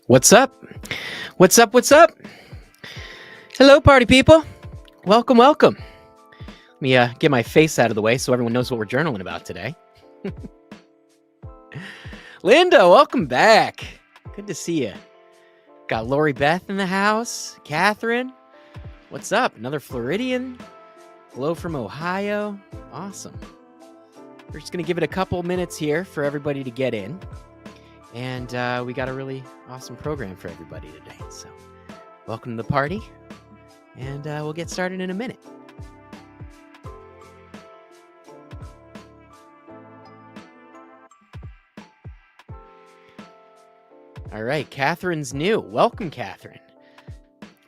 What's up? What's up? What's up? Hello, party people. Welcome, welcome. Let me get my face out of the way so everyone knows what we're journaling about today. Linda, welcome back. Good to see you. Got Lori Beth in the house. Catherine, what's up? Another Floridian. Hello from Ohio. Awesome. We're just going to give it a couple minutes here for everybody to get in. And we got a really awesome program for everybody today. So welcome to the party. And we'll get started in a minute. All right, Catherine's new. Welcome, Catherine.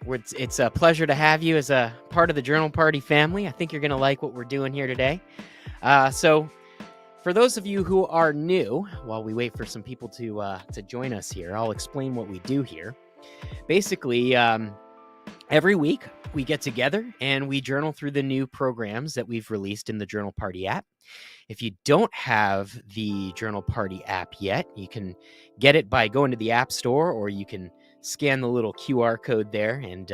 It's a pleasure to have you as a part of the Journal Party family. I think you're going to like what we're doing here today. So for those of you who are new, while we wait for some people to join us here, I'll explain what we do here. Basically, every week we get together and we journal through the new programs that we've released in the Journal Party app. If you don't have the Journal Party app yet, you can get it by going to the App Store, or you can scan the little QR code there and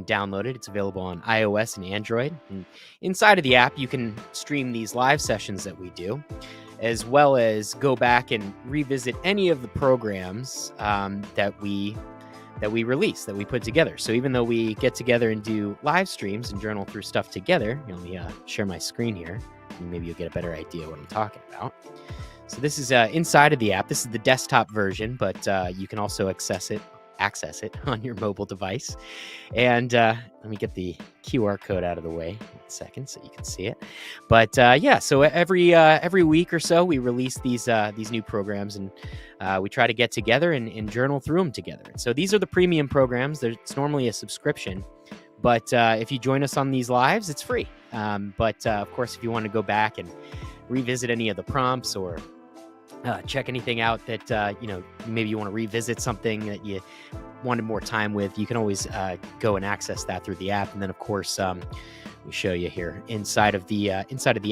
download it. It's available on iOS and Android. And inside of the app, you can stream these live sessions that we do, as well as go back and revisit any of the programs that we release, that we put together. So even though we get together and do live streams and journal through stuff together, let me share my screen here, and maybe you'll get a better idea what I'm talking about. So this is inside of the app. This is the desktop version, but you can also access it on your mobile device. And let me get the QR code out of the way in a second so you can see it. But yeah, so every week or so we release these new programs, and we try to get together and journal through them together. So these are the premium programs. It's normally a subscription, but if you join us on these lives, it's free. But of course, if you want to go back and revisit any of the prompts, or check anything out that maybe you want to revisit something that you wanted more time with, you can always go and access that through the app. And then of course, we show you here inside of the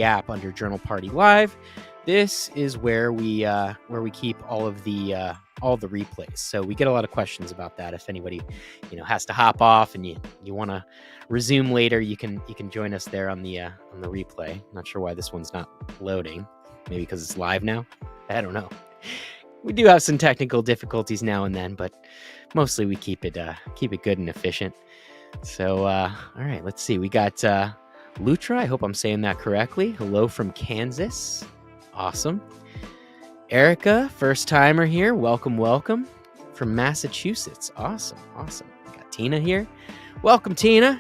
app under Journal Party Live. This is where we keep all of the replays. So we get a lot of questions about that. If anybody has to hop off and you want to resume later, you can join us there on the replay. Not sure why this one's not loading. Maybe because it's live now. I don't know. We do have some technical difficulties now and then, but mostly we keep it good and efficient. So all right, let's see. We got Lutra. I hope I'm saying that correctly. Hello from Kansas. Awesome. Erica, first timer here. Welcome from Massachusetts. Awesome. We got Tina here. Welcome, Tina.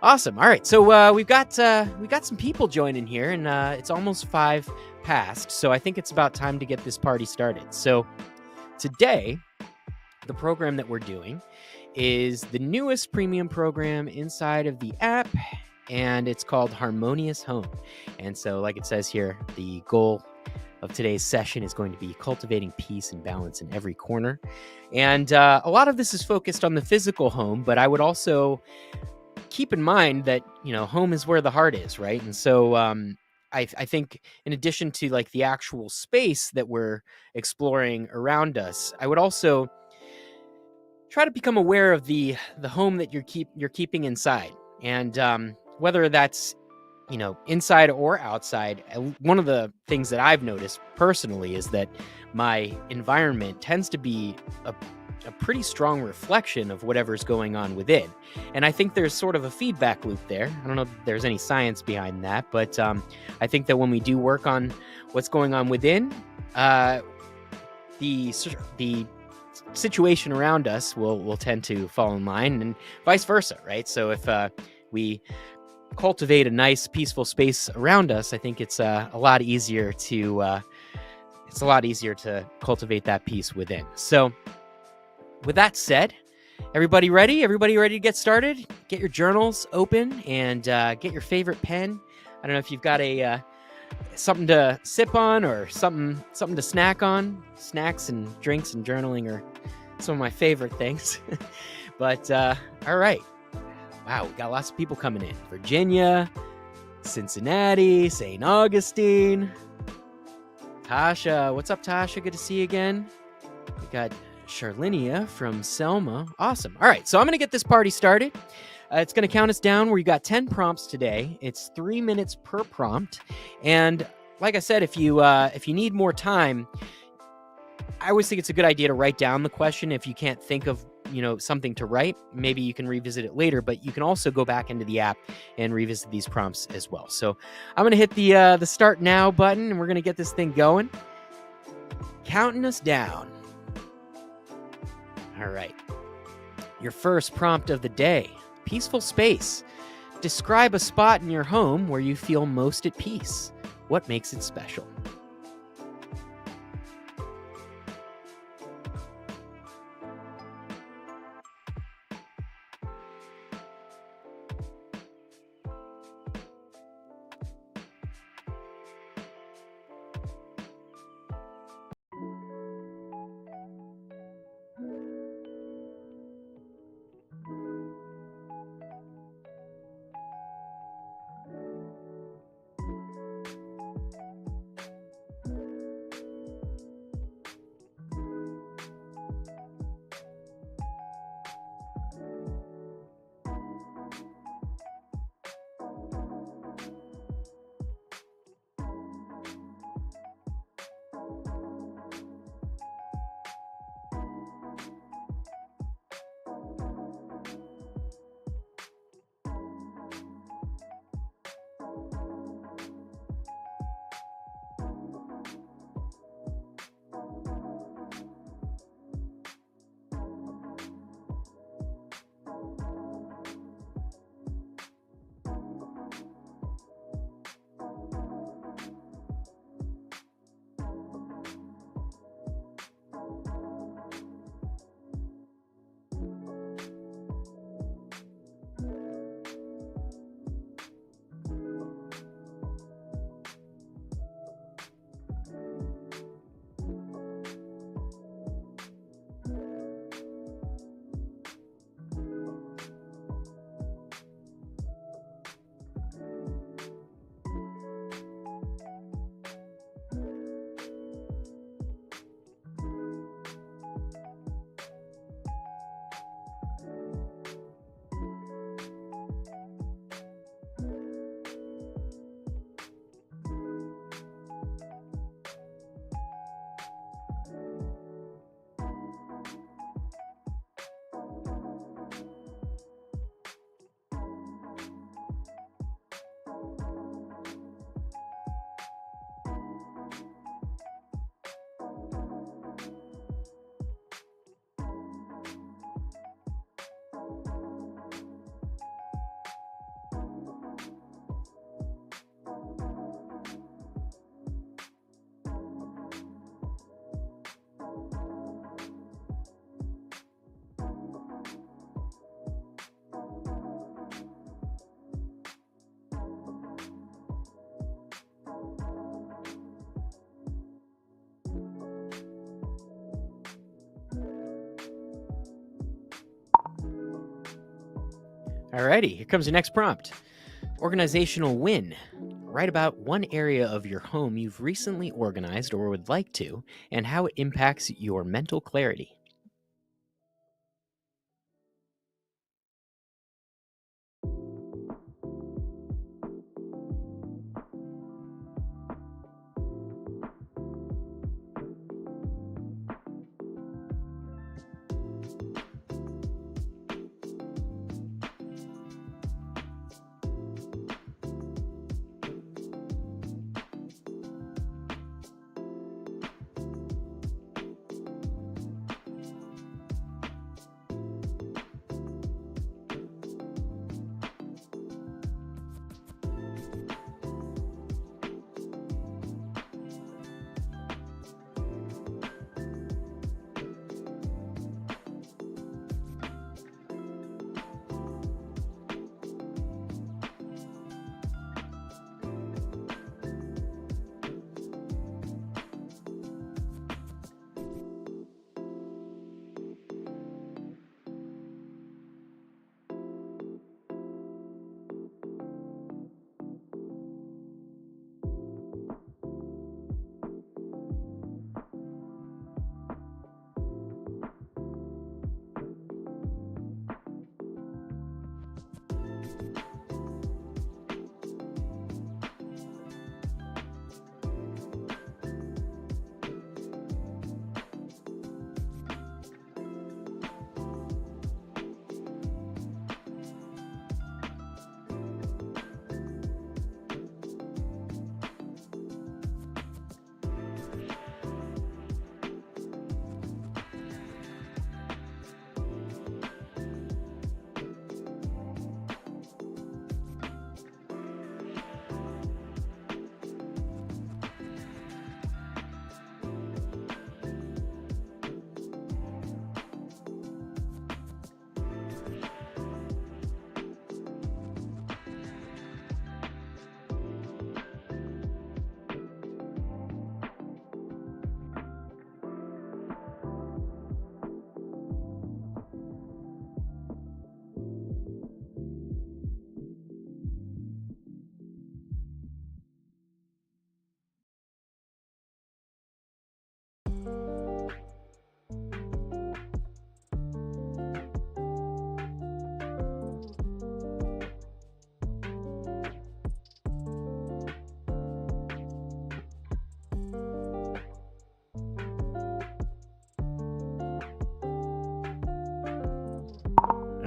Awesome. All right, so we've got some people joining here, and it's almost 5 past, so I think it's about time to get this party started. So today, the program that we're doing is the newest premium program inside of the app, and it's called Harmonious Home. And so, like it says here, the goal of today's session is going to be cultivating peace and balance in every corner. And a lot of this is focused on the physical home, but I would also keep in mind that, home is where the heart is, right? And so I think in addition to like the actual space that we're exploring around us, I would also try to become aware of the home that you're keeping inside. And whether that's, inside or outside, one of the things that I've noticed personally is that my environment tends to be a pretty strong reflection of whatever's going on within. And I think there's sort of a feedback loop there. I don't know if there's any science behind that, but I think that when we do work on what's going on within, the situation around us will tend to fall in line, and vice versa, right? So if we cultivate a nice, peaceful space around us, I think it's a lot easier to cultivate that peace within. So with that said, everybody ready? Everybody ready to get started? Get your journals open and get your favorite pen. I don't know if you've got something to sip on or something to snack on. Snacks and drinks and journaling are some of my favorite things. But all right. Wow, we got lots of people coming in. Virginia, Cincinnati, St. Augustine. Tasha, what's up, Tasha? Good to see you again. We got Charlinia from Selma. Awesome. All right, so I'm going to get this party started. It's going to count us down. We got 10 prompts today. It's 3 minutes per prompt. And like I said, if you need more time, I always think it's a good idea to write down the question. If you can't think of something to write, maybe you can revisit it later, but you can also go back into the app and revisit these prompts as well. So I'm going to hit the start now button, and we're going to get this thing going. Counting us down. All right. Your first prompt of the day, peaceful space. Describe a spot in your home where you feel most at peace. What makes it special? Alrighty, here comes your next prompt. Organizational win. Write about one area of your home you've recently organized or would like to, and how it impacts your mental clarity.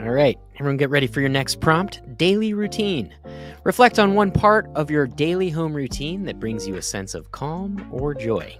All right, everyone get ready for your next prompt. Daily routine. Reflect on one part of your daily home routine that brings you a sense of calm or joy.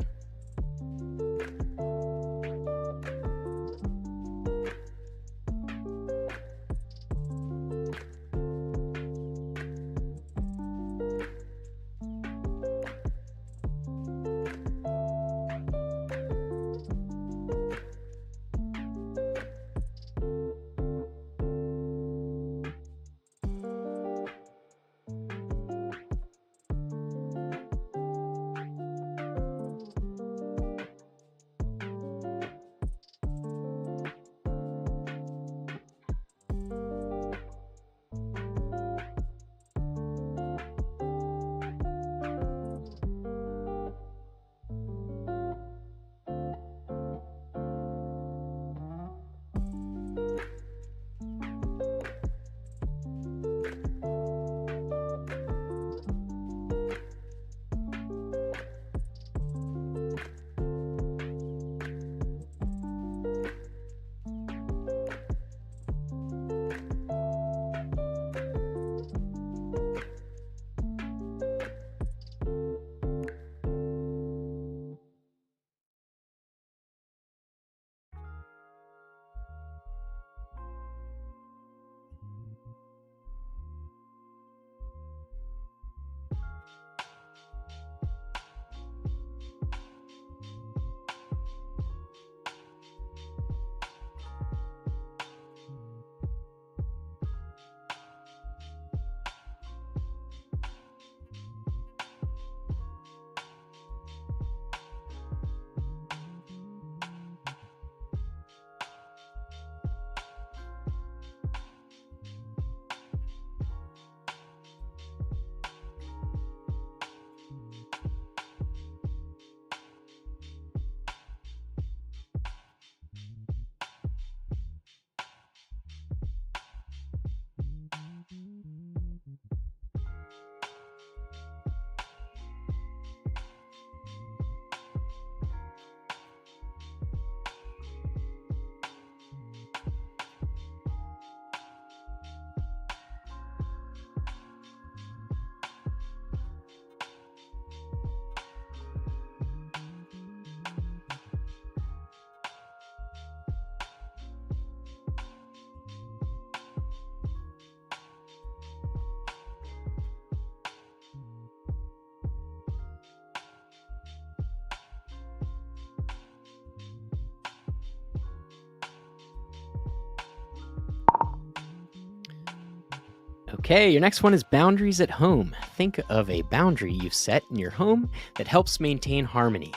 Okay, your next one is boundaries at home. Think of a boundary you've set in your home that helps maintain harmony.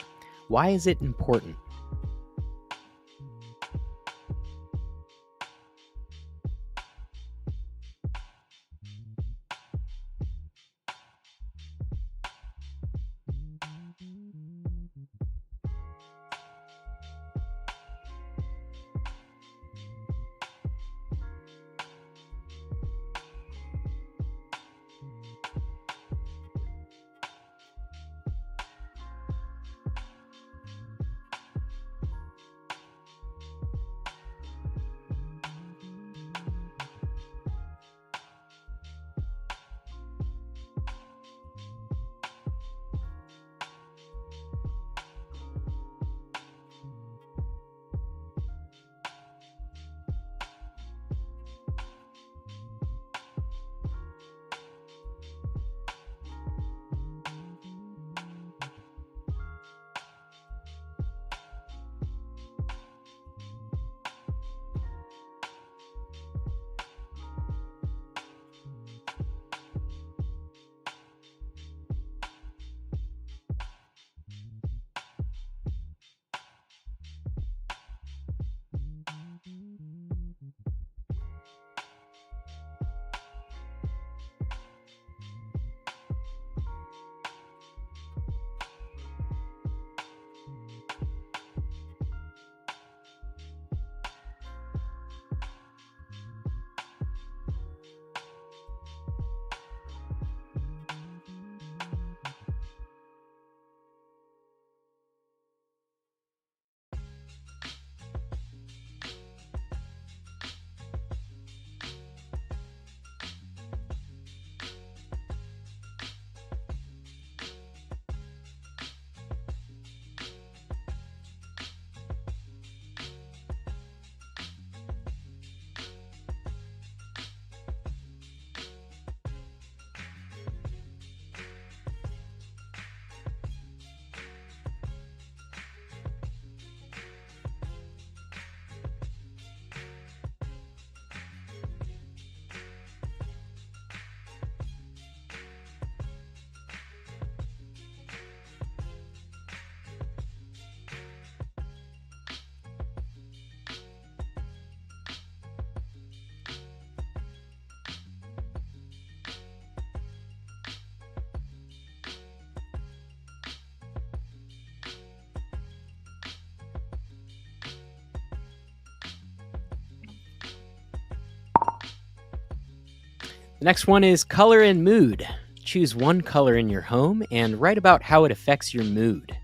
Why is it important? Next one is color and mood. Choose one color in your home and write about how it affects your mood.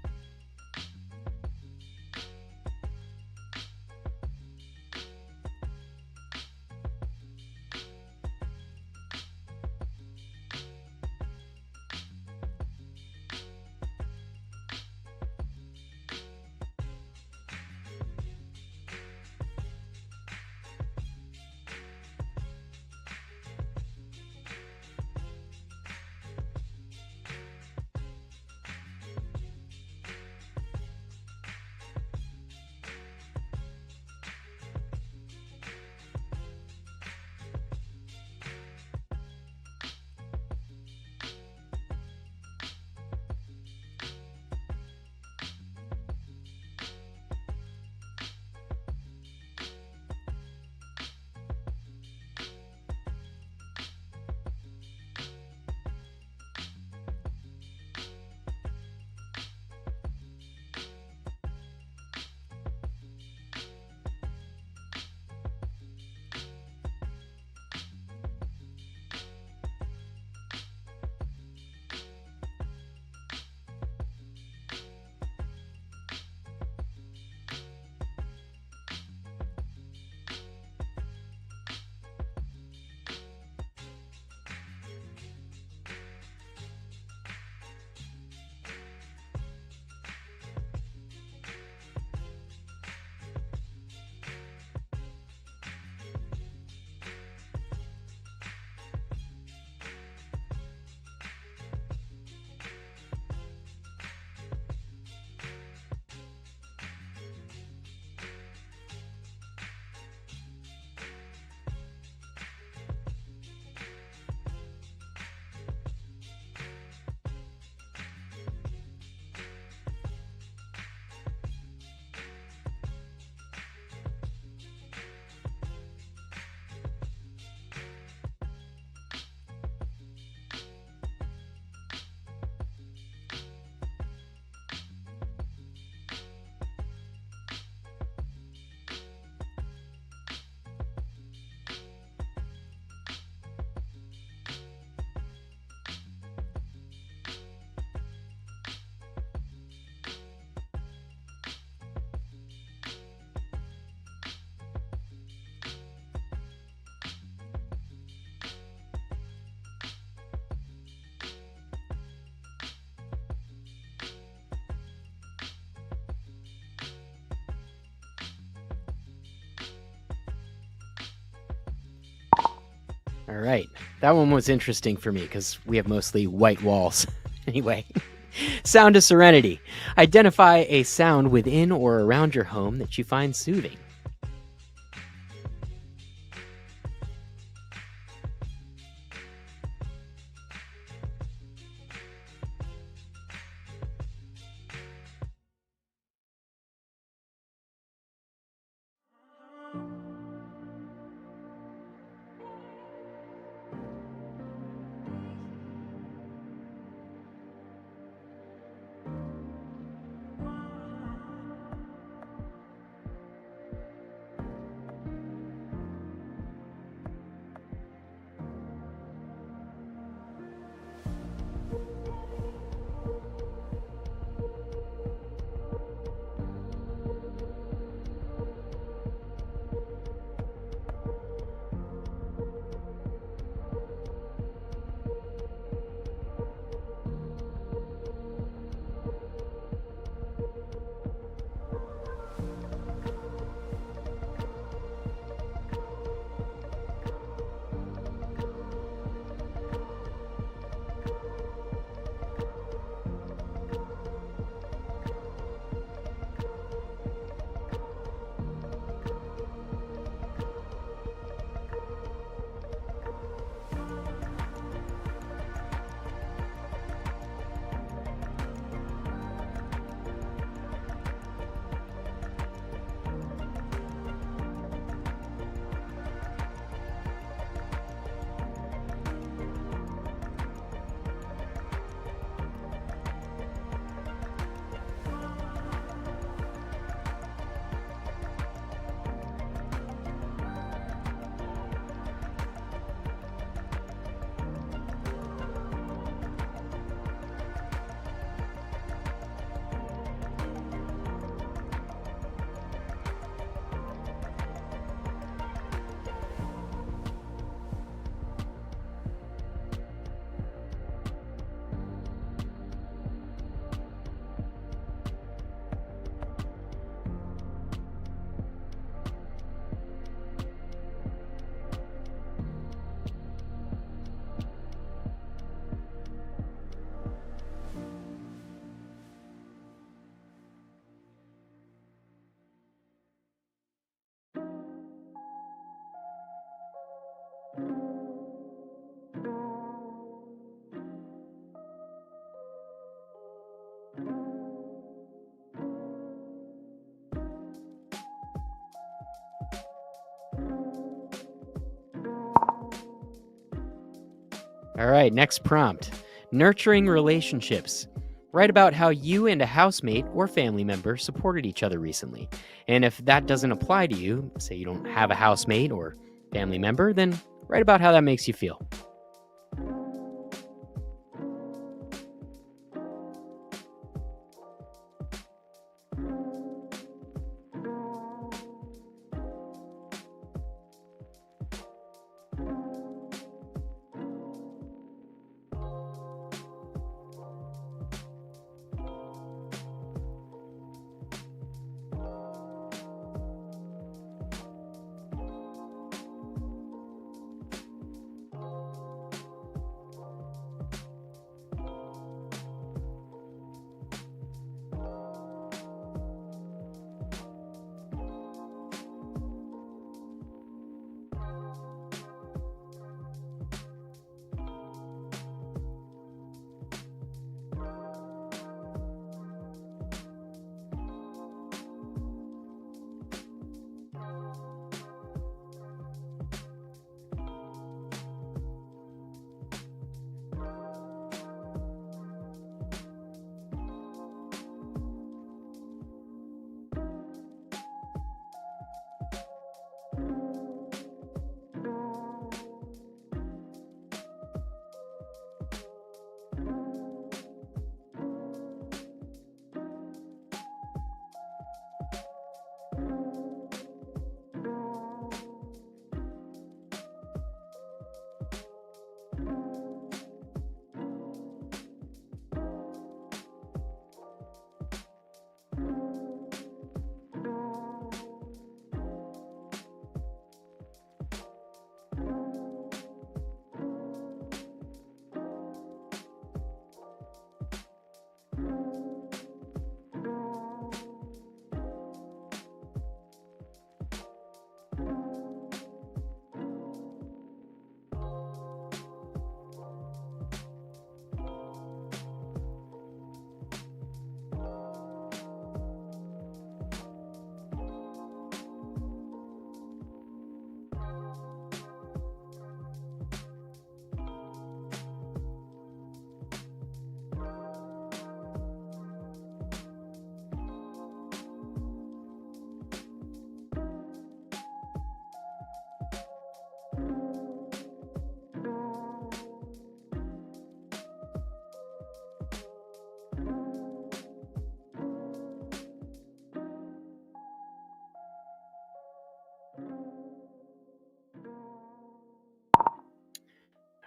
All right. That one was interesting for me because we have mostly white walls. Anyway, sound of serenity. Identify a sound within or around your home that you find soothing. All right, next prompt. Nurturing relationships. Write about how you and a housemate or family member supported each other recently. And if that doesn't apply to you, say you don't have a housemate or family member, then write about how that makes you feel.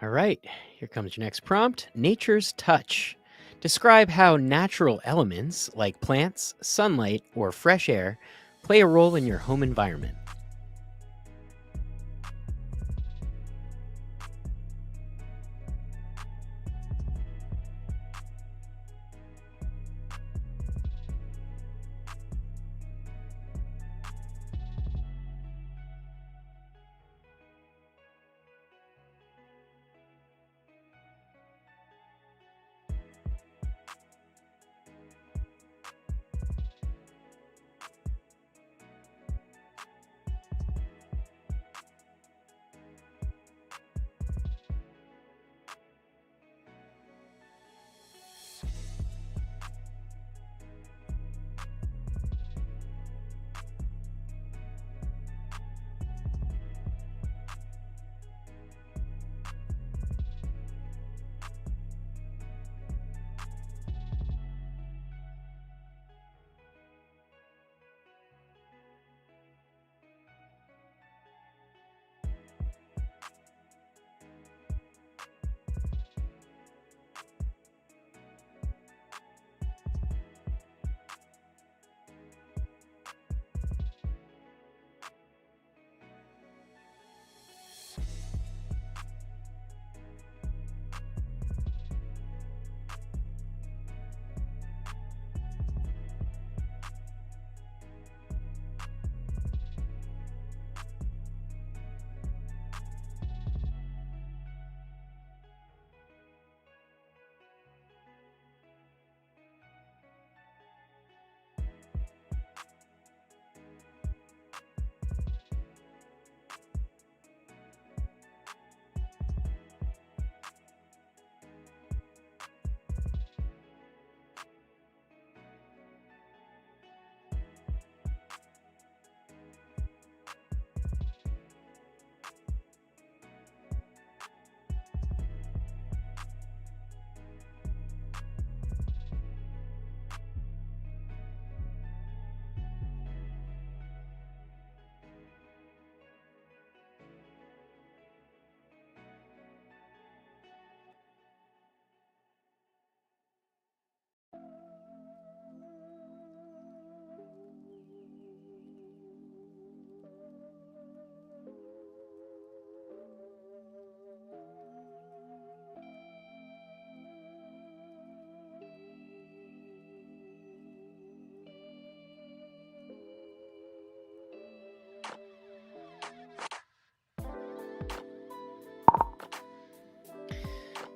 All right, here comes your next prompt. Nature's touch. Describe how natural elements like plants, sunlight, or fresh air play a role in your home environment.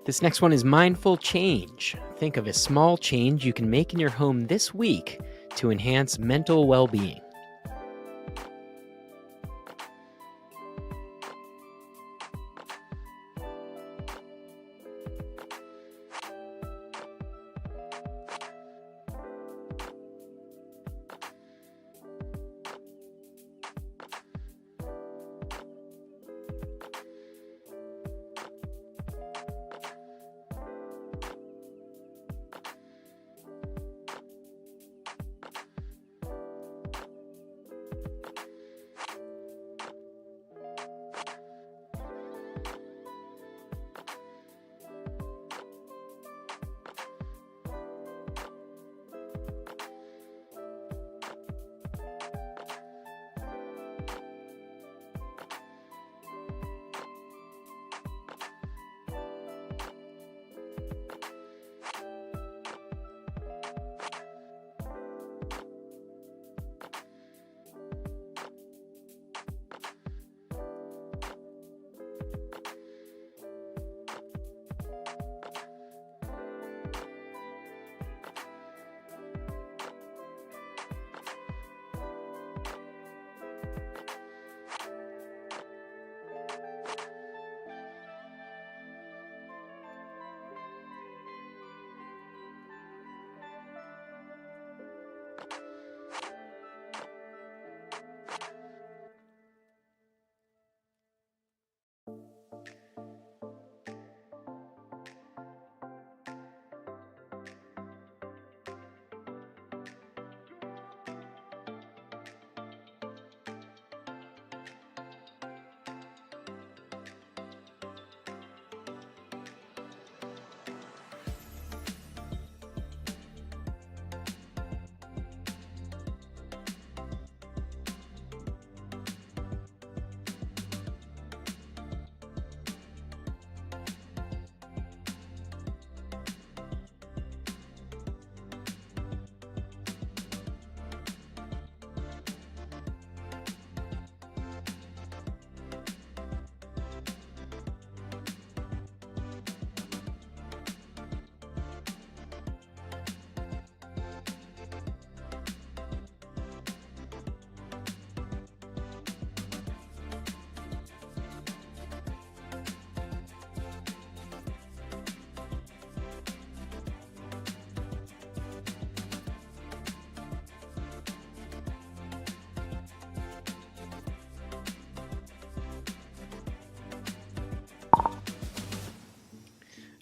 This next one is mindful change. Think of a small change you can make in your home this week to enhance mental well-being.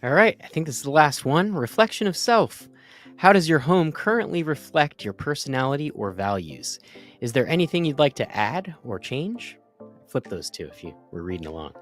All right, I think this is the last one. Reflection of self. How does your home currently reflect your personality or values? Is there anything you'd like to add or change? Flip those two if you were reading along.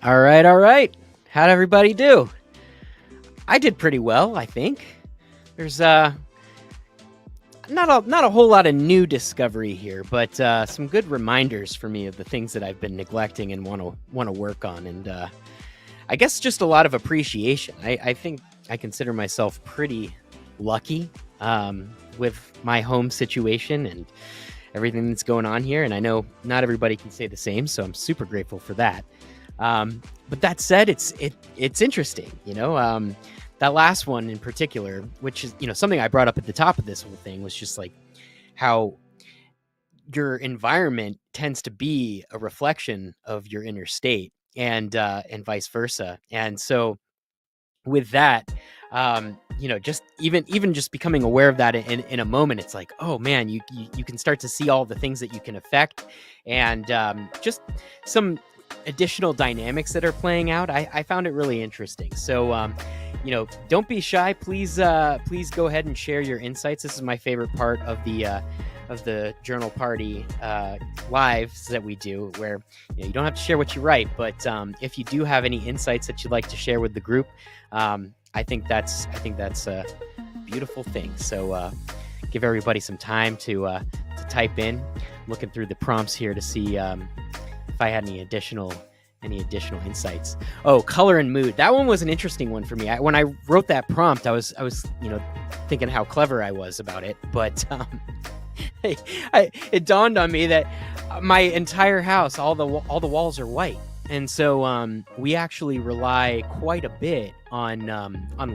All right, all right. How'd everybody do? I did pretty well, I think. There's not a whole lot of new discovery here, but some good reminders for me of the things that I've been neglecting and want to work on, and I guess just a lot of appreciation. I think I consider myself pretty lucky with my home situation and everything that's going on here, and I know not everybody can say the same, so I'm super grateful for that. But that said, it's interesting, that last one in particular, which is, something I brought up at the top of this whole thing, was just like how your environment tends to be a reflection of your inner state, and vice versa. And so with that, just even just becoming aware of that in a moment, it's like, oh man, you can start to see all the things that you can affect, and just some additional dynamics that are playing out. I found it really interesting. So don't be shy. Please go ahead and share your insights. This is my favorite part of the journal party lives that we do, where you don't have to share what you write, but if you do have any insights that you'd like to share with the group, I think that's a beautiful thing. So give everybody some time to type in. Looking through the prompts here to see if I had any additional insights. Oh, color and mood. That one was an interesting one for me. When I wrote that prompt, I was thinking how clever I was about it, but it dawned on me that my entire house, all the walls are white, and so we actually rely quite a bit on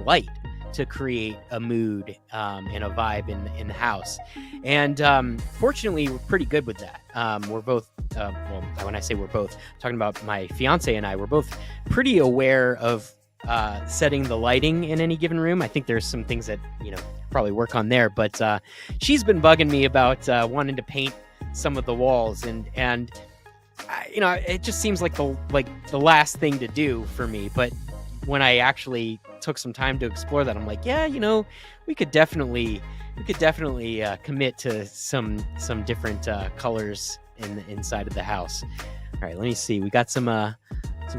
light to create a mood and a vibe in the house. And fortunately, we're pretty good with that. We're both, when I say we're both, I'm talking about my fiance and I, we're both pretty aware of setting the lighting in any given room. I think there's some things that, probably work on there, but she's been bugging me about wanting to paint some of the walls, and it just seems like the last thing to do for me. But when I actually took some time to explore that, I'm like, yeah, we could definitely commit to some different colors inside of the house. All right, let me see. We got some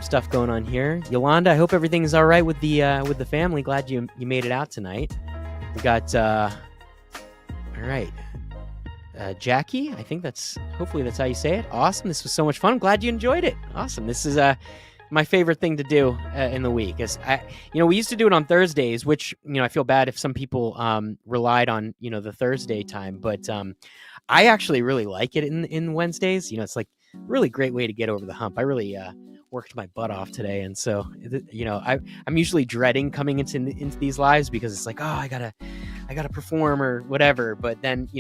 stuff going on here. Yolanda, I hope everything's all right with the family. Glad you made it out tonight. We got all right. Jackie, I think hopefully that's how you say it. Awesome. This was so much fun. I'm glad you enjoyed it. Awesome. This is my favorite thing to do in the week. Is we used to do it on Thursdays, which, I feel bad if some people relied on, the Thursday time, but I actually really like it in Wednesdays. It's like a really great way to get over the hump. I really worked my butt off today, and so I'm usually dreading coming into these lives, because it's like, oh, I gotta perform or whatever. But then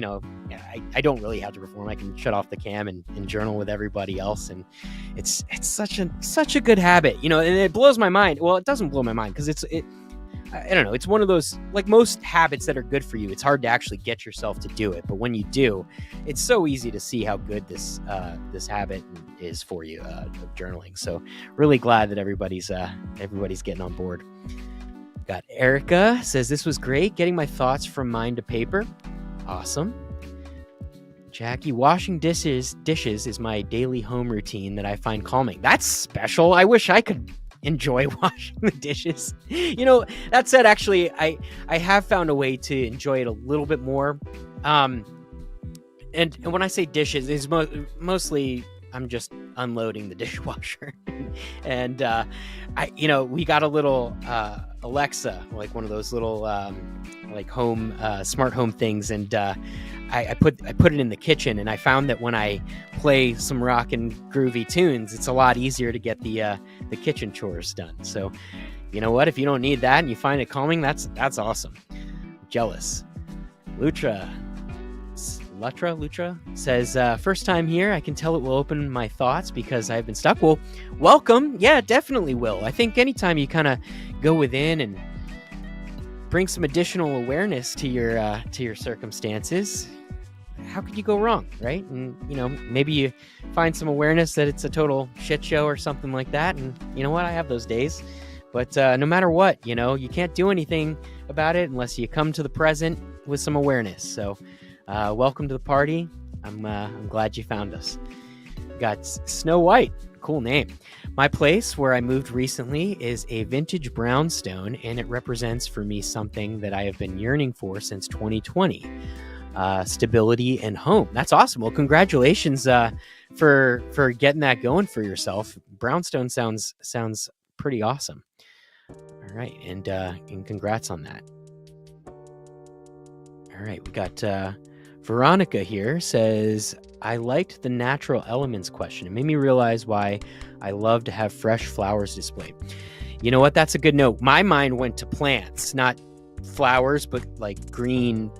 I don't really have to perform. I can shut off the cam and journal with everybody else, and it's such a good habit, and it blows my mind. Well, it doesn't blow my mind, because I don't know. It's one of those, like most habits that are good for you, it's hard to actually get yourself to do it. But when you do, it's so easy to see how good this habit is for you, of journaling. So really glad that everybody's getting on board. Got Erica says, this was great. Getting my thoughts from mind to paper. Awesome. Jackie, washing dishes is my daily home routine that I find calming. That's special. I wish I could enjoy washing the dishes. That said, actually, I have found a way to enjoy it a little bit more. And when I say dishes, it's mostly I'm just unloading the dishwasher. And we got a little Alexa, like one of those little like home smart home things, and I put it in the kitchen, and I found that when I play some rock and groovy tunes, it's a lot easier to get the kitchen chores done. So, you know what? If you don't need that and you find it calming, that's awesome. Jealous. Lutra says, first time here. I can tell it will open my thoughts because I've been stuck. Well, welcome. Yeah, definitely will. I think anytime you kind of go within and bring some additional awareness to your circumstances, how could you go wrong, right? And maybe you find some awareness that it's a total shit show or something like that, and you know what, I have those days. But no matter what, you can't do anything about it unless you come to the present with some awareness. So welcome to the party. I'm glad you found us. Got Snow White, cool name. My place where I moved recently is a vintage brownstone, and it represents for me something that I have been yearning for since 2020. Stability and home. That's awesome. Well, congratulations for getting that going for yourself. Brownstone sounds pretty awesome. All right, and congrats on that. All right, we got Veronica here says, I liked the natural elements question. It made me realize why I love to have fresh flowers displayed. You know what? That's a good note. My mind went to plants, not flowers, but like green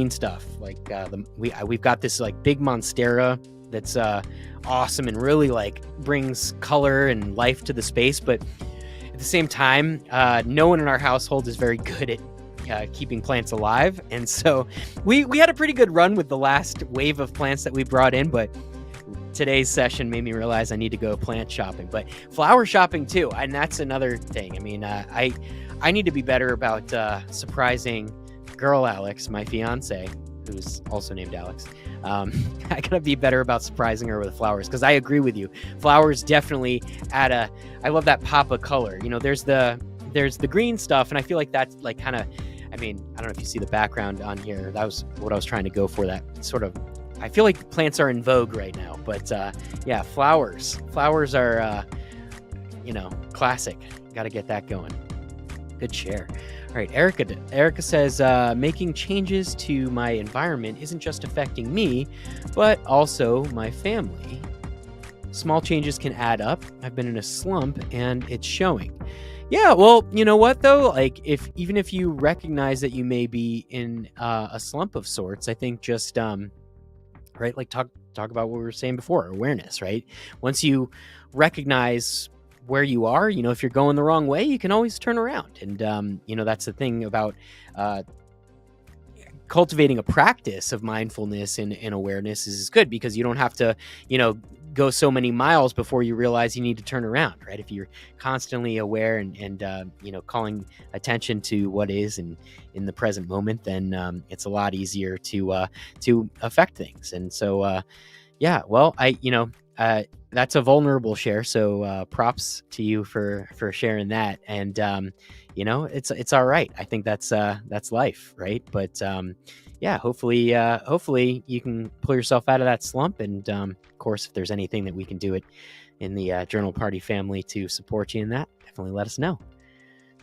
stuff. Like we've got this like big monstera that's awesome and really like brings color and life to the space. But at the same time, no one in our household is very good at keeping plants alive, and so we had a pretty good run with the last wave of plants that we brought in, but today's session made me realize I need to go plant shopping, but flower shopping too, and that's another thing. I mean, I need to be better about surprising girl Alex, my fiance, who's also named Alex. I gotta be better about surprising her with flowers, because I agree with you. Flowers definitely add I love that pop of color. You know, there's the green stuff, and I feel like that's like kind of, I mean, I don't know if you see the background on here. That was what I was trying to go for. That sort of, I feel like plants are in vogue right now. But yeah, flowers are, classic. Got to get that going. Good share. All right, Erica says, making changes to my environment isn't just affecting me, but also my family. Small changes can add up. I've been in a slump, and it's showing. Yeah, well, you know what though? Like, even if you recognize that you may be in a slump of sorts, I think just right, like talk about what we were saying before, awareness, right? Once you recognize where you are, you know, if you're going the wrong way, you can always turn around, and that's the thing about cultivating a practice of mindfulness and awareness is good, because you don't have to, go so many miles before you realize you need to turn around, right? If you're constantly aware and calling attention to what is in the present moment, then it's a lot easier to affect things. And so, yeah, well, that's a vulnerable share. So props to you for sharing that. And it's all right. I think that's life, right? But yeah, hopefully you can pull yourself out of that slump. And of course, if there's anything that we can do it in the Journal Party family to support you in that, definitely let us know.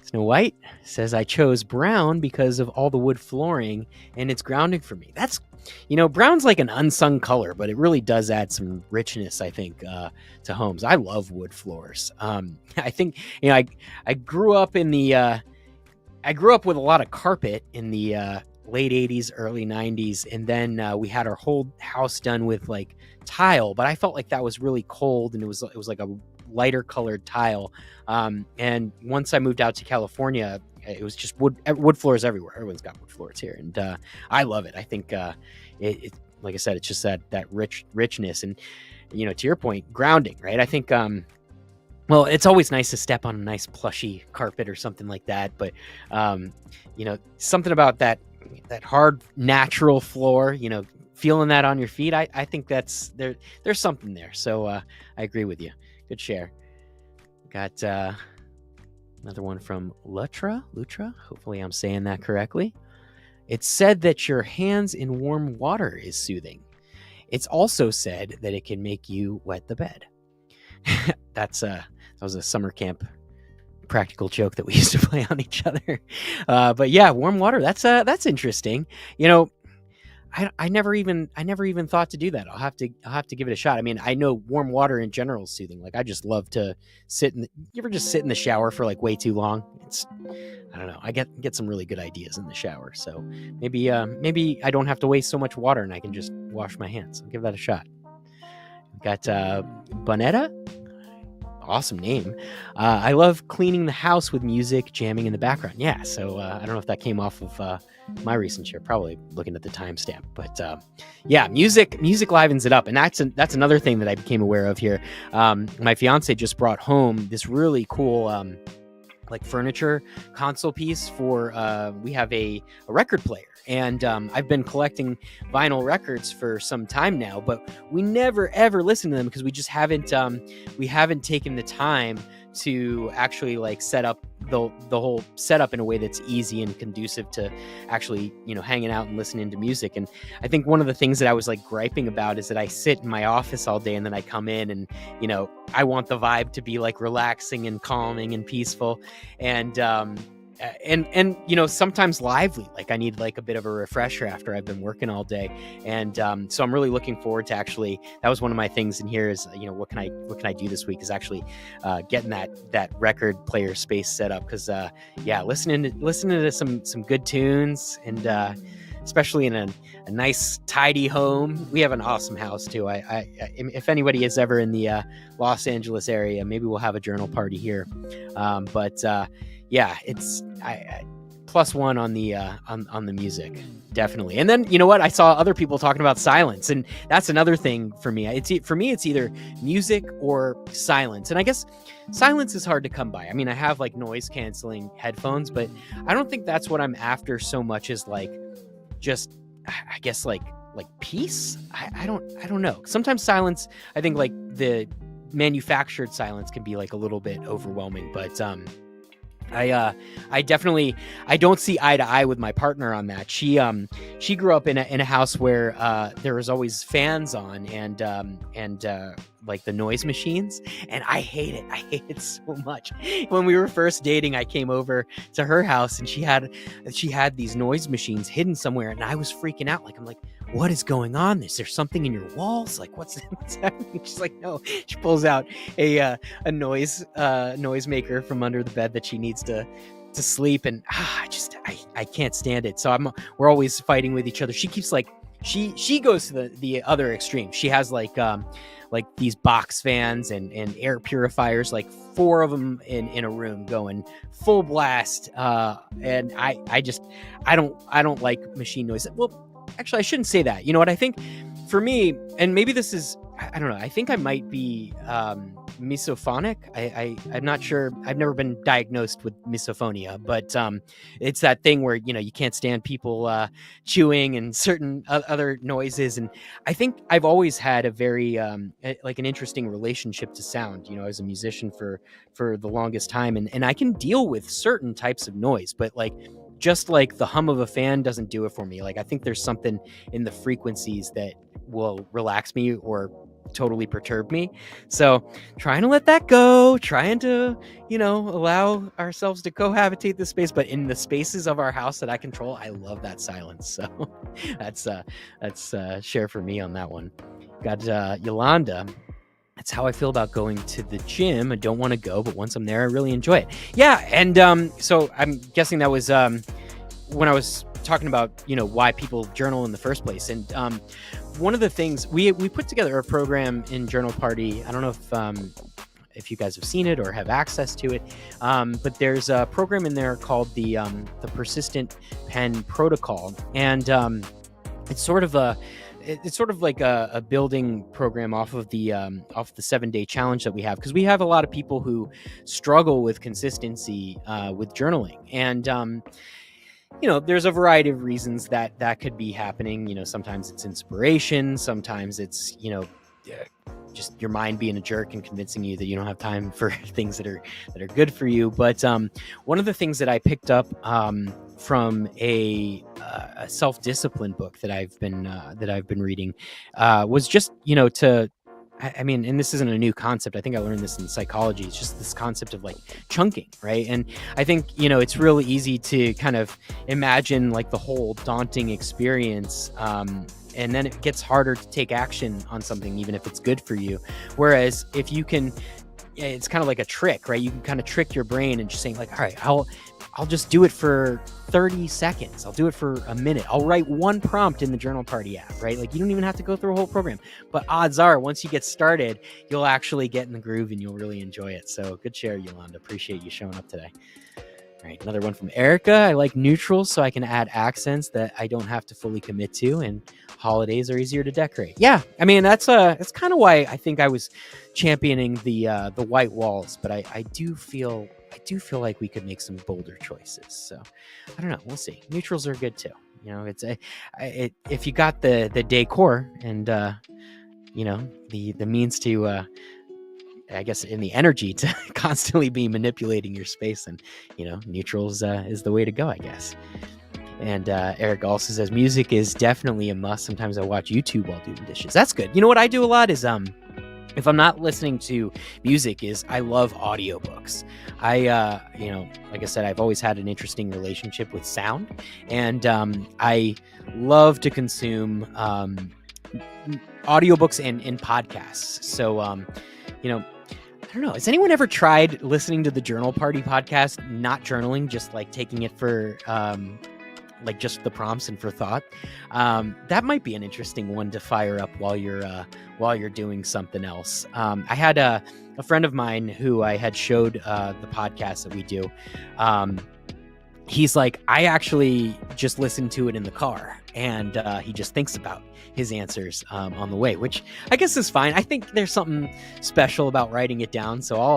Snow White says, I chose brown because of all the wood flooring and it's grounding for me. That's, brown's like an unsung color, but it really does add some richness, I think, to homes. I love wood floors. I think, I grew up with a lot of carpet in the late 80s, early 90s. And then we had our whole house done with like tile, but I felt like that was really cold, and it was like a lighter colored tile. And once I moved out to California, it was just wood floors everywhere. Everyone's got wood floors here, and I love it. I think it like I said, it's just that richness, and to your point, grounding, right? I think well, it's always nice to step on a nice plushy carpet or something like that, but something about that hard natural floor, feeling that on your feet, I think that's there's something there. So I agree with you. Good share. Got another one from Lutra. Hopefully I'm saying that correctly. It's said that your hands in warm water is soothing. It's also said that it can make you wet the bed. That was a summer camp practical joke that we used to play on each other. But yeah, warm water, that's interesting. I never even thought to do that. I'll have to give it a shot. I mean, I know warm water in general is soothing. Like, I just love to you ever just sit in the shower for like way too long? I don't know. I get some really good ideas in the shower. So maybe I don't have to waste so much water and I can just wash my hands. I'll give that a shot. Got Bonetta. Awesome name. I love cleaning the house with music jamming in the background. Yeah, so I don't know if that came off of my recent share, probably looking at the timestamp. But yeah, music livens it up. And that's another thing that I became aware of here. My fiance just brought home this really cool like furniture console piece for we have a record player, and I've been collecting vinyl records for some time now, but we never ever listen to them because we just haven't taken the time to actually like set up the whole setup in a way that's easy and conducive to actually, hanging out and listening to music. And I think one of the things that I was like griping about is that I sit in my office all day and then I come in and, I want the vibe to be like relaxing and calming and peaceful. And sometimes lively, like I need like a bit of a refresher after I've been working all day. And so I'm really looking forward to actually, that was one of my things in here is, what can I do this week is actually getting that record player space set up. Cause listening to some good tunes, and especially in a nice tidy home. We have an awesome house too. I if anybody is ever in the Los Angeles area, maybe we'll have a journal party here. It's +1 on the music, definitely. And then you know what? I saw other people talking about silence, and that's another thing for me. It's either music or silence, and I guess silence is hard to come by. I mean, I have like noise canceling headphones, but I don't think that's what I'm after so much as like just, I guess like peace. I don't know. Sometimes silence, I think like the manufactured silence can be like a little bit overwhelming, but I definitely, I don't see eye to eye with my partner on that. She grew up in a house where there was always fans on and like the noise machines, and I hate it so much. When we were first dating, I came over to her house and she had these noise machines hidden somewhere, and I was freaking out. Like, I'm like, what is going on? Is there something in your walls? Like, what's happening? She's like, no. She pulls out a noise maker from under the bed that she needs to sleep, and I can't stand it. So we're always fighting with each other. She keeps like she goes to the other extreme. She has like these box fans and air purifiers, like 4 of them in a room going full blast. And I don't like machine noise. Well, actually, I shouldn't say that. You know what? I think for me, and maybe this is, I don't know, I think I might be misophonic. I'm not sure. I've never been diagnosed with misophonia, but it's that thing where, you can't stand people chewing and certain other noises. And I think I've always had a very like an interesting relationship to sound. I was a musician for the longest time, and I can deal with certain types of noise, but like just like the hum of a fan doesn't do it for me. Like, I think there's something in the frequencies that will relax me or totally perturb me. So trying to let that go, trying to, allow ourselves to cohabitate this space, but in the spaces of our house that I control, I love that silence. So that's share for me on that one. Got Yolanda. That's how I feel about going to the gym. I don't want to go, but once I'm there, I really enjoy it. Yeah, and so I'm guessing that was when I was talking about, why people journal in the first place. And one of the things, we put together a program in Journal Party. I don't know if you guys have seen it or have access to it, but there's a program in there called the Persistent Pen Protocol, and it's sort of like a building program off of the 7-day challenge that we have, because we have a lot of people who struggle with consistency with journaling, and there's a variety of reasons that could be happening. Sometimes it's inspiration, sometimes it's just your mind being a jerk and convincing you that you don't have time for things that are good for you. But one of the things that I picked up from a self-discipline book that I've been reading was just I mean, and this isn't a new concept. I think I learned this in psychology. It's just this concept of like chunking, right? And I think, it's really easy to kind of imagine like the whole daunting experience. And then it gets harder to take action on something, even if it's good for you. Whereas if you can, it's kind of like a trick, right? You can kind of trick your brain and just saying like, all right, I'll just do it for 30 seconds. I'll do it for a minute. I'll write one prompt in the Journal Party app, right? Like, you don't even have to go through a whole program, but odds are once you get started, you'll actually get in the groove and you'll really enjoy it. So good share, Yolanda. Appreciate you showing up today. All right, another one from Erica. I like neutrals so I can add accents that I don't have to fully commit to, and holidays are easier to decorate. Yeah, I mean, that's kind of why I think I was championing the white walls, but I do feel I do feel like we could make some bolder choices. So I don't know. We'll see. Neutrals are good too. It's if you got the decor and the means to I guess in the energy to constantly be manipulating your space, and neutrals is the way to go, I guess. And Eric also says music is definitely a must. Sometimes I watch YouTube while doing dishes. That's good. You know what I do a lot is if I'm not listening to music, is I love audiobooks. I like I said, I've always had an interesting relationship with sound, and I love to consume audiobooks and podcasts. So I don't know. Has anyone ever tried listening to the Journal Party podcast, not journaling, just like taking it for like just the prompts and for thought? That might be an interesting one to fire up while you're doing something else. I had a friend of mine who I had showed the podcast that we do. He's like, I actually just listen to it in the car, and he just thinks about his answers on the way, which I guess is fine. I think there's something special about writing it down, so I'll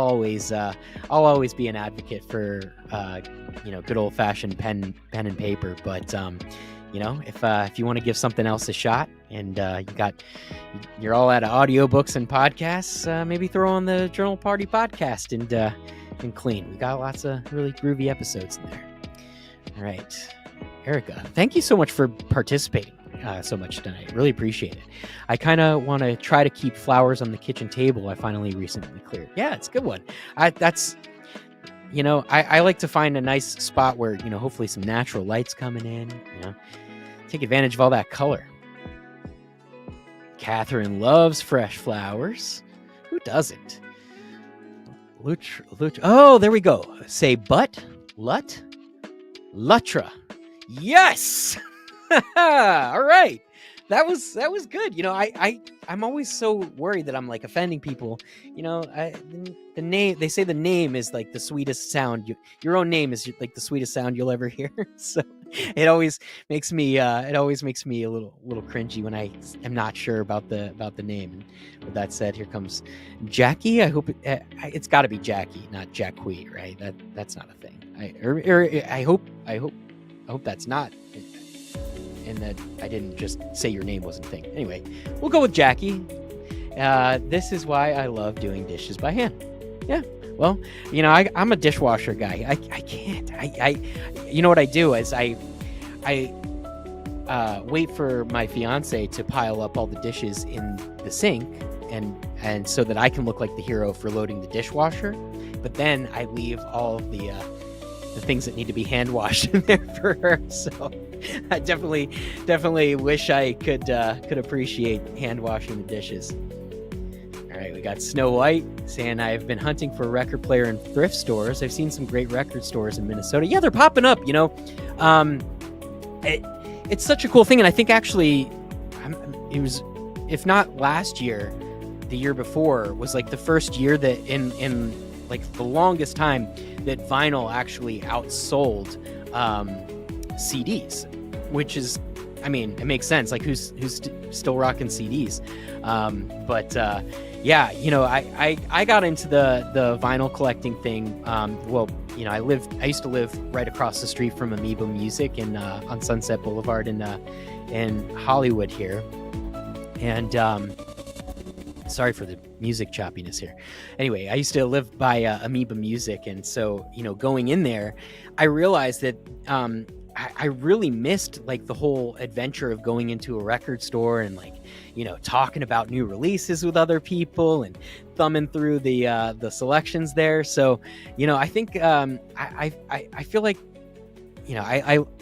always be an advocate for good old fashioned pen and paper. But if you want to give something else a shot, and you're all out of audiobooks and podcasts, maybe throw on the Journal Party podcast and clean. We got lots of really groovy episodes in there. All right, Erica, thank you so much for participating so much tonight. Really appreciate it. I kind of want to try to keep flowers on the kitchen table I finally recently cleared. Yeah, it's a good one. I like to find a nice spot where, hopefully some natural light's coming in, take advantage of all that color. Catherine loves fresh flowers. Who doesn't? Oh, there we go. Say Lutra. Yes. All right. That was good. I'm always so worried that I'm like offending people. The name, they say the name is like the sweetest sound. Your own name is like the sweetest sound you'll ever hear. So it always makes me a little cringy when I am not sure about the name. And with that said, here comes Jackie. I hope it's got to be Jackie, not Jackie, right? That's not a thing. I hope that's not. And that I didn't just say your name wasn't a thing. Anyway, we'll go with Jackie. This is why I love doing dishes by hand. Yeah. Well, I'm a dishwasher guy. I can't. What I do is I wait for my fiance to pile up all the dishes in the sink, and so that I can look like the hero for loading the dishwasher. But then I leave all of the things that need to be hand washed in there for her. So I definitely wish I could appreciate hand washing the dishes. All right, we got Snow White saying, I've been hunting for a record player in thrift stores. I've seen some great record stores in Minnesota. Yeah, they're popping up. It's such a cool thing, and I think actually it was, if not last year, the year before was like the first year that in like the longest time that vinyl actually outsold CDs, which is, it makes sense. Like who's still rocking CDs? I got into the vinyl collecting thing. I used to live right across the street from Amoeba Music on Sunset Boulevard in Hollywood here. And sorry for the music choppiness here. Anyway, I used to live by Amoeba Music, and so going in there, I realized that I really missed like the whole adventure of going into a record store and like talking about new releases with other people and thumbing through the selections there. So I think I feel like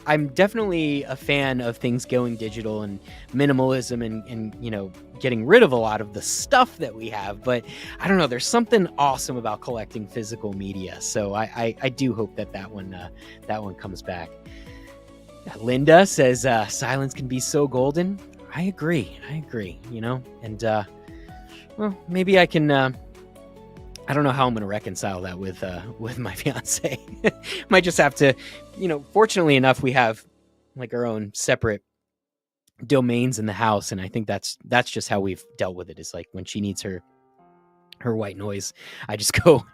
I'm definitely a fan of things going digital and minimalism and getting rid of a lot of the stuff that we have. But I don't know, there's something awesome about collecting physical media. So I do hope that one comes back. Linda says silence can be so golden. I agree. And well, maybe I can. I don't know how I'm going to reconcile that with my fiance. Might just have to, fortunately enough, we have like our own separate domains in the house. And I think that's just how we've dealt with it. Is like when she needs her her white noise. I just go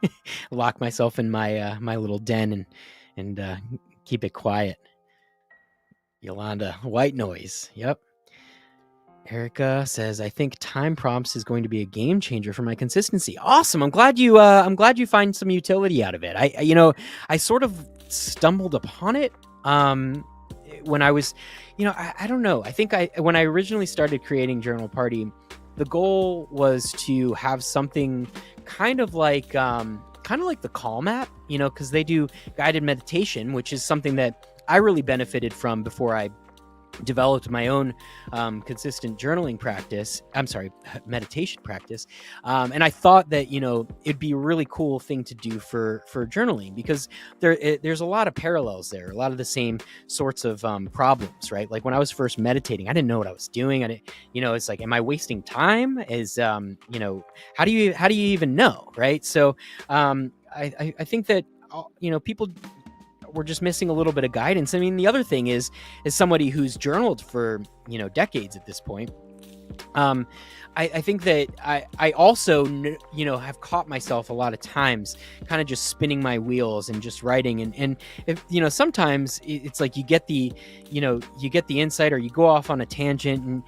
lock myself in my my little den and keep it quiet. Yolanda, white noise. Yep. Erica says, I think time prompts is going to be a game changer for my consistency. Awesome. I'm glad you find some utility out of it. I sort of stumbled upon it when I was, I don't know. I think when I originally started creating Journal Party, the goal was to have something kind of like the Calm app, because they do guided meditation, which is something that I really benefited from before I developed my own consistent journaling practice. I'm sorry, meditation practice. And I thought that, it'd be a really cool thing to do for journaling, because there's a lot of parallels there, a lot of the same sorts of problems, right? Like when I was first meditating, I didn't know what I was doing. It's like, am I wasting time? How do you even know? Right. So I think that, people we're just missing a little bit of guidance. I mean, the other thing is somebody who's journaled for, decades at this point. I think that I also, have caught myself a lot of times kind of just spinning my wheels and just writing. And if, sometimes it's like you get the insight, or you go off on a tangent, and,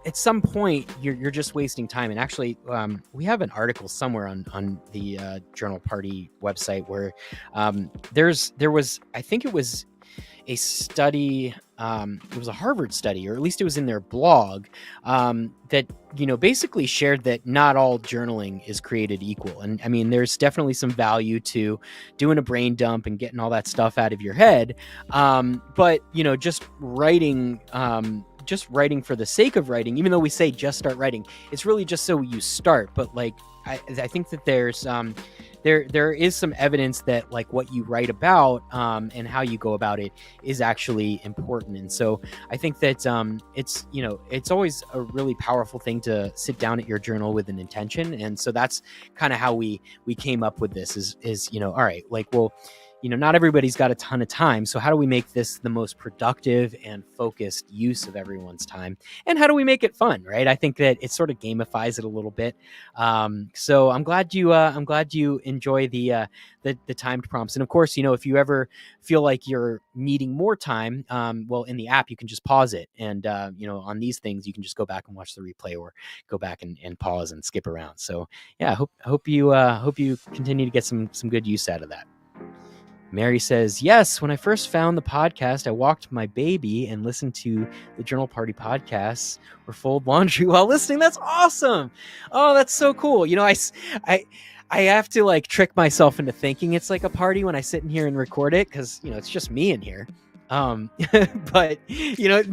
at some point you're just wasting time. And actually, we have an article somewhere on the Journal Party website where there was, I think it was a study, it was a Harvard study, or at least it was in their blog, that, basically shared that not all journaling is created equal. And I mean, there's definitely some value to doing a brain dump and getting all that stuff out of your head. But, just writing for the sake of writing, even though we say just start writing, it's really just so you start. But like, I think that there's, there is some evidence that like what you write about and how you go about it is actually important. And so I think that it's always a really powerful thing to sit down at your journal with an intention. And so that's kind of how we came up with this is all right, like, well, not everybody's got a ton of time. So how do we make this the most productive and focused use of everyone's time? And how do we make it fun, right? I think that it sort of gamifies it a little bit. So I'm glad you enjoy the timed prompts. And of course, if you ever feel like you're needing more time, well, in the app, you can just pause it. And, on these things, you can just go back and watch the replay, or go back and pause and skip around. So yeah, I hope you continue to get some good use out of that. Mary says, yes, when I first found the podcast, I walked my baby and listened to the Journal Party podcasts or fold laundry while listening. That's awesome. Oh, that's so cool. I have to like trick myself into thinking it's like a party when I sit in here and record it, because, it's just me in here. But,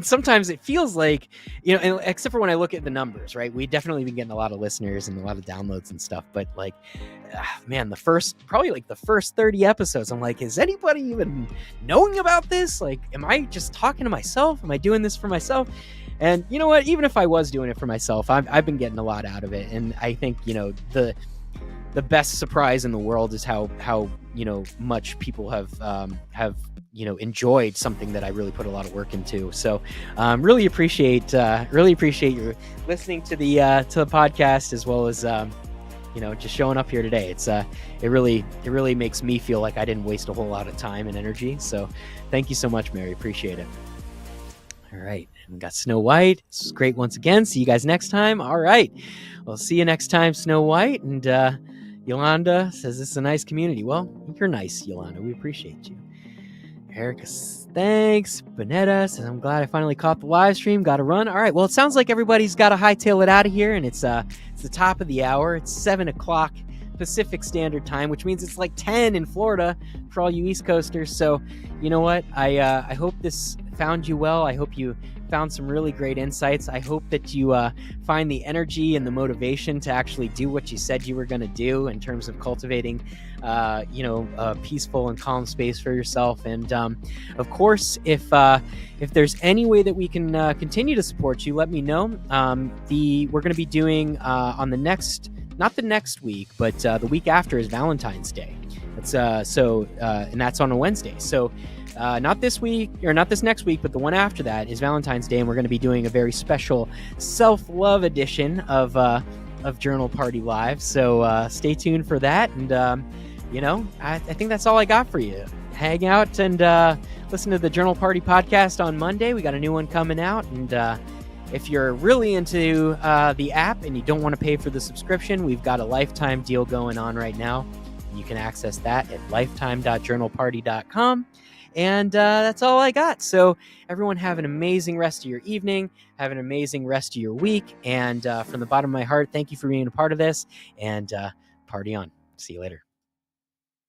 sometimes it feels like, except for when I look at the numbers, right? We definitely been getting a lot of listeners and a lot of downloads and stuff. But like, man, the first 30 episodes, I'm like, is anybody even knowing about this? Like, am I just talking to myself? Am I doing this for myself? And you know what? Even if I was doing it for myself, I've been getting a lot out of it. And I think, the best surprise in the world is how much people have enjoyed something that I really put a lot of work into. So really appreciate your listening to the podcast, as well as just showing up here today. It's it really makes me feel like I didn't waste a whole lot of time and energy. So thank you so much, Mary. Appreciate it. All right. And we got Snow White. This was great once again. See you guys next time. All right. Well, see you next time, Snow White. And Yolanda says this is a nice community. Well, you're nice, Yolanda. We appreciate you. Erica, thanks. Bonetta says, I'm glad I finally caught the live stream. Got to run. All right. Well, it sounds like everybody's got to hightail it out of here, and it's the top of the hour. It's 7:00 Pacific Standard Time, which means it's like 10 in Florida for all you East Coasters. So, you know what? I hope this found you well. I hope you found some really great insights. I hope that you find the energy and the motivation to actually do what you said you were going to do in terms of cultivating, a peaceful and calm space for yourself. And of course, if there's any way that we can continue to support you, let me know. We're going to be doing on the next, not the next week, but the week after is Valentine's Day. That's and that's on a Wednesday. So not this week, or not this next week, but the one after that is Valentine's Day, and we're going to be doing a very special self-love edition of of Journal Party Live. So stay tuned for that. And, I think that's all I got for you. Hang out and listen to the Journal Party podcast on Monday. We got a new one coming out. And if you're really into the app and you don't want to pay for the subscription, we've got a lifetime deal going on right now. You can access that at lifetime.journalparty.com. And that's all I got. So everyone have an amazing rest of your evening. Have an amazing rest of your week. And from the bottom of my heart, thank you for being a part of this. And party on. See you later.